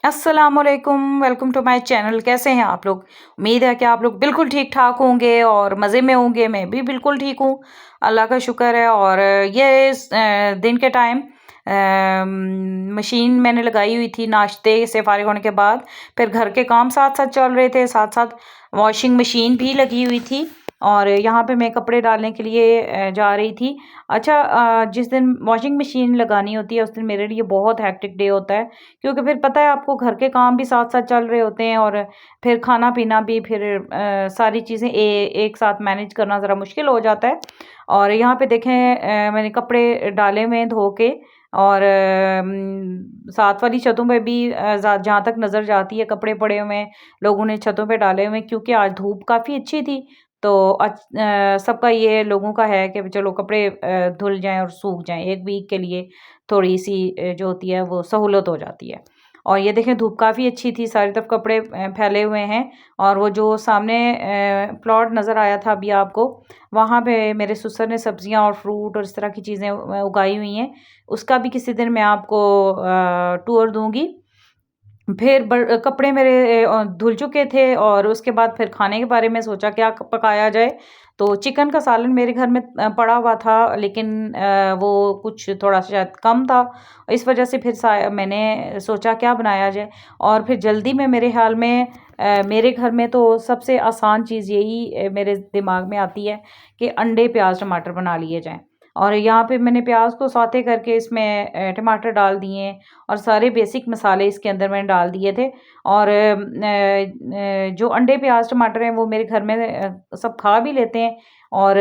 अस्सलामुअलैकुम, welcome to my channel. कैसे हैं आप लोग? उम्मीद है कि आप लोग बिल्कुल ठीक ठाक होंगे और मज़े में होंगे। मैं भी बिल्कुल ठीक हूँ, अल्लाह का शुक्र है। और ये दिन के टाइम मशीन मैंने लगाई हुई थी नाश्ते से फारिग होने के बाद। फिर घर के काम साथ साथ चल रहे थे, साथ साथ वॉशिंग मशीन भी लगी हुई थी और यहाँ पे मैं कपड़े डालने के लिए जा रही थी। अच्छा, जिस दिन वॉशिंग मशीन लगानी होती है उस दिन मेरे लिए बहुत हैक्टिक डे होता है, क्योंकि फिर पता है आपको घर के काम भी साथ-साथ चल रहे होते हैं और फिर खाना-पीना भी, फिर सारी चीज़ें एक साथ मैनेज करना ज़रा मुश्किल हो जाता है। और यहाँ पे देखें, मैंने कपड़े डाले हुए हैं धो के और साथ वाली छतों पे भी जहाँ तक नज़र जाती है कपड़े पड़े हुए हैं, लोगों ने छतों पे डाले हुए हैं क्योंकि आज धूप काफ़ी अच्छी थी। तो सबका ये लोगों का है कि चलो कपड़े धुल जाएँ और सूख जाएँ, 1 वीक के लिए थोड़ी-सी जो होती है वो सहूलत हो जाती है। और ये देखें धूप काफ़ी अच्छी थी, चारों तरफ कपड़े फैले हुए हैं और वो जो सामने प्लॉट नज़र आया था अभी आपको, वहाँ पे मेरे ससुर ने सब्जियाँ और फ्रूट और इस तरह की चीज़ें उगाई हुई हैं। उसका भी किसी दिन मैं आपको टूर दूँगी। फिर कपड़े मेरे धुल चुके थे और उसके बाद फिर खाने के बारे में सोचा क्या पकाया जाए। तो चिकन का सालन मेरे घर में पड़ा हुआ था, लेकिन वो कुछ थोड़ा सा शायद कम था। इस वजह से फिर मैंने सोचा क्या बनाया जाए। और फिर जल्दी में मेरे ख्याल में मेरे घर में तो सबसे आसान चीज़ यही मेरे दिमाग में आती है कि अंडे प्याज टमाटर बना लिए जाएं। और यहाँ पे मैंने प्याज को सौते करके इसमें टमाटर डाल दिए और सारे बेसिक मसाले इसके अंदर मैंने डाल दिए थे। और जो अंडे प्याज टमाटर हैं वो मेरे घर में सब खा भी लेते हैं और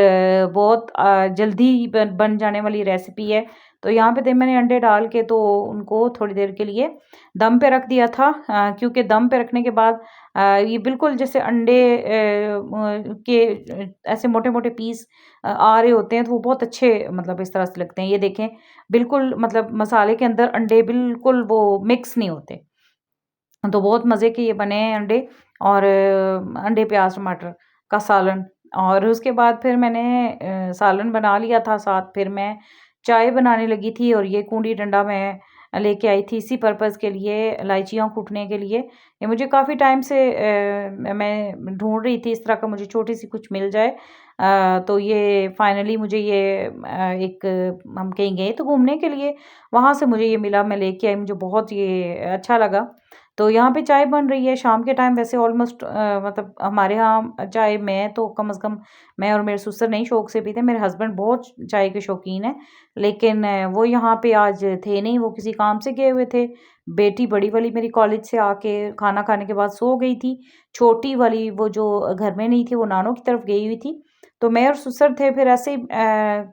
बहुत जल्दी बन जाने वाली रेसिपी है। तो यहाँ पे मैंने अंडे डाल के तो उनको थोड़ी देर के लिए दम पे रख दिया था, क्योंकि दम पे रखने के बाद ये बिल्कुल जैसे अंडे के ऐसे मोटे मोटे पीस आ रहे होते हैं, तो वो बहुत अच्छे मतलब इस तरह से लगते हैं। ये देखें बिल्कुल मतलब मसाले के अंदर अंडे बिल्कुल वो मिक्स नहीं होते। तो बहुत मज़े के ये बने हैं अंडे और अंडे प्याज टमाटर का सालन। और उसके बाद फिर मैंने सालन बना लिया था, साथ फिर मैं चाय बनाने लगी थी और ये कूंडी डंडा मैं लेके आई थी इसी पर्पज़ के लिए, इलायचियाँ कूटने के लिए। ये मुझे काफ़ी टाइम से मैं ढूँढ रही थी इस तरह का मुझे छोटी-सी कुछ मिल जाए। तो ये फाइनली मुझे ये एक हम कहीं गए तो घूमने के लिए, वहाँ से मुझे ये मिला, मैं लेके आई, मुझे बहुत ये अच्छा लगा। तो यहाँ पे चाय बन रही है शाम के टाइम, वैसे ऑलमोस्ट मतलब हमारे यहाँ चाय मैं तो कम से कम मैं और मेरे ससुर नहीं शौक से पीते, मेरे हस्बैंड बहुत चाय के शौकीन हैं। लेकिन वो यहाँ पे आज थे नहीं, वो किसी काम से गए हुए थे। बेटी बड़ी वाली मेरी कॉलेज से आके खाना खाने के बाद सो गई थी। छोटी वाली वो जो घर में नहीं थी वो नानों की तरफ गई हुई थी। तो मैं और ससुर थे, फिर ऐसे ही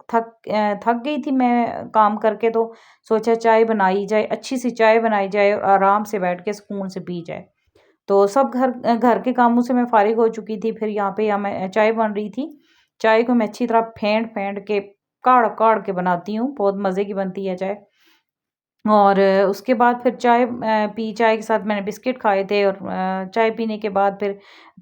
थक गई थी मैं काम करके, तो सोचा चाय बनाई जाए, अच्छी-सी चाय बनाई जाए और आराम से बैठ के सुकून से पी जाए। तो सब घर के कामों से मैं फ़ारिग हो चुकी थी, फिर यहाँ पे मैं चाय बन रही थी। चाय को मैं अच्छी तरह फेंट-फेंट के, काढ़-काढ़ के बनाती हूँ, बहुत मज़े की बनती है चाय। और उसके बाद फिर चाय पी, चाय के साथ मैंने बिस्किट खाए थे और चाय पीने के बाद फिर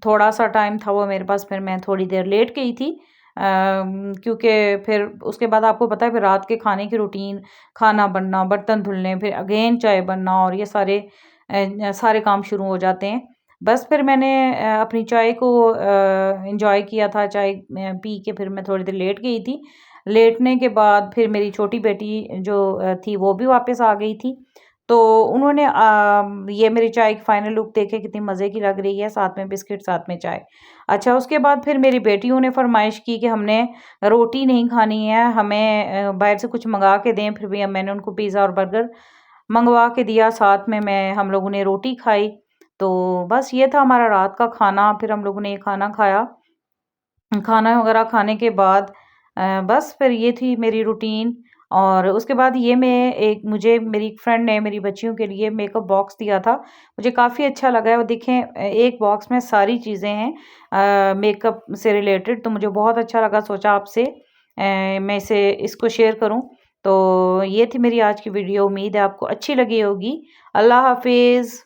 थोड़ा-सा टाइम था वो मेरे पास, फिर मैं थोड़ी देर लेट गई थी। क्योंकि फिर उसके बाद आपको पता है फिर रात के खाने की रूटीन, खाना बनना, बर्तन धुलने, फिर अगेन चाय बनना और ये सारे काम शुरू हो जाते हैं। बस फिर मैंने अपनी चाय को एन्जॉय किया था, चाय पी के फिर मैं थोड़ी देर लेट गई थी। लेटने के बाद फिर मेरी छोटी बेटी जो थी वो भी वापस आ गई थी। तो उन्होंने ये मेरी चाय की फाइनल लुक देखे कितनी मज़े की लग रही है, साथ में बिस्किट, साथ में चाय। अच्छा, उसके बाद फिर मेरी बेटियों ने फ़रमाइश की कि हमने रोटी नहीं खानी है, हमें बाहर से कुछ मँगा के दें, फिर भी मैंने उनको पिज़्ज़ा और बर्गर मँगवा के दिया, साथ में हम लोगों ने रोटी खाई। तो बस ये था हमारा रात का खाना, फिर हम लोगों ने ये खाना खाया। खाना वगैरह खाने के बाद बस फिर ये थी मेरी रूटीन। और उसके बाद ये मैं एक मुझे मेरी एक फ्रेंड ने मेरी बच्चियों के लिए मेकअप बॉक्स दिया था। मुझे काफ़ी अच्छा लगा है वो, देखें एक बॉक्स में सारी चीज़ें हैं मेकअप से रिलेटेड, तो मुझे बहुत अच्छा लगा, सोचा आपसे मैं इसको शेयर करूँ। तो ये थी मेरी आज की वीडियो, उम्मीद है आपको अच्छी लगी होगी। अल्लाह हाफ़िज़।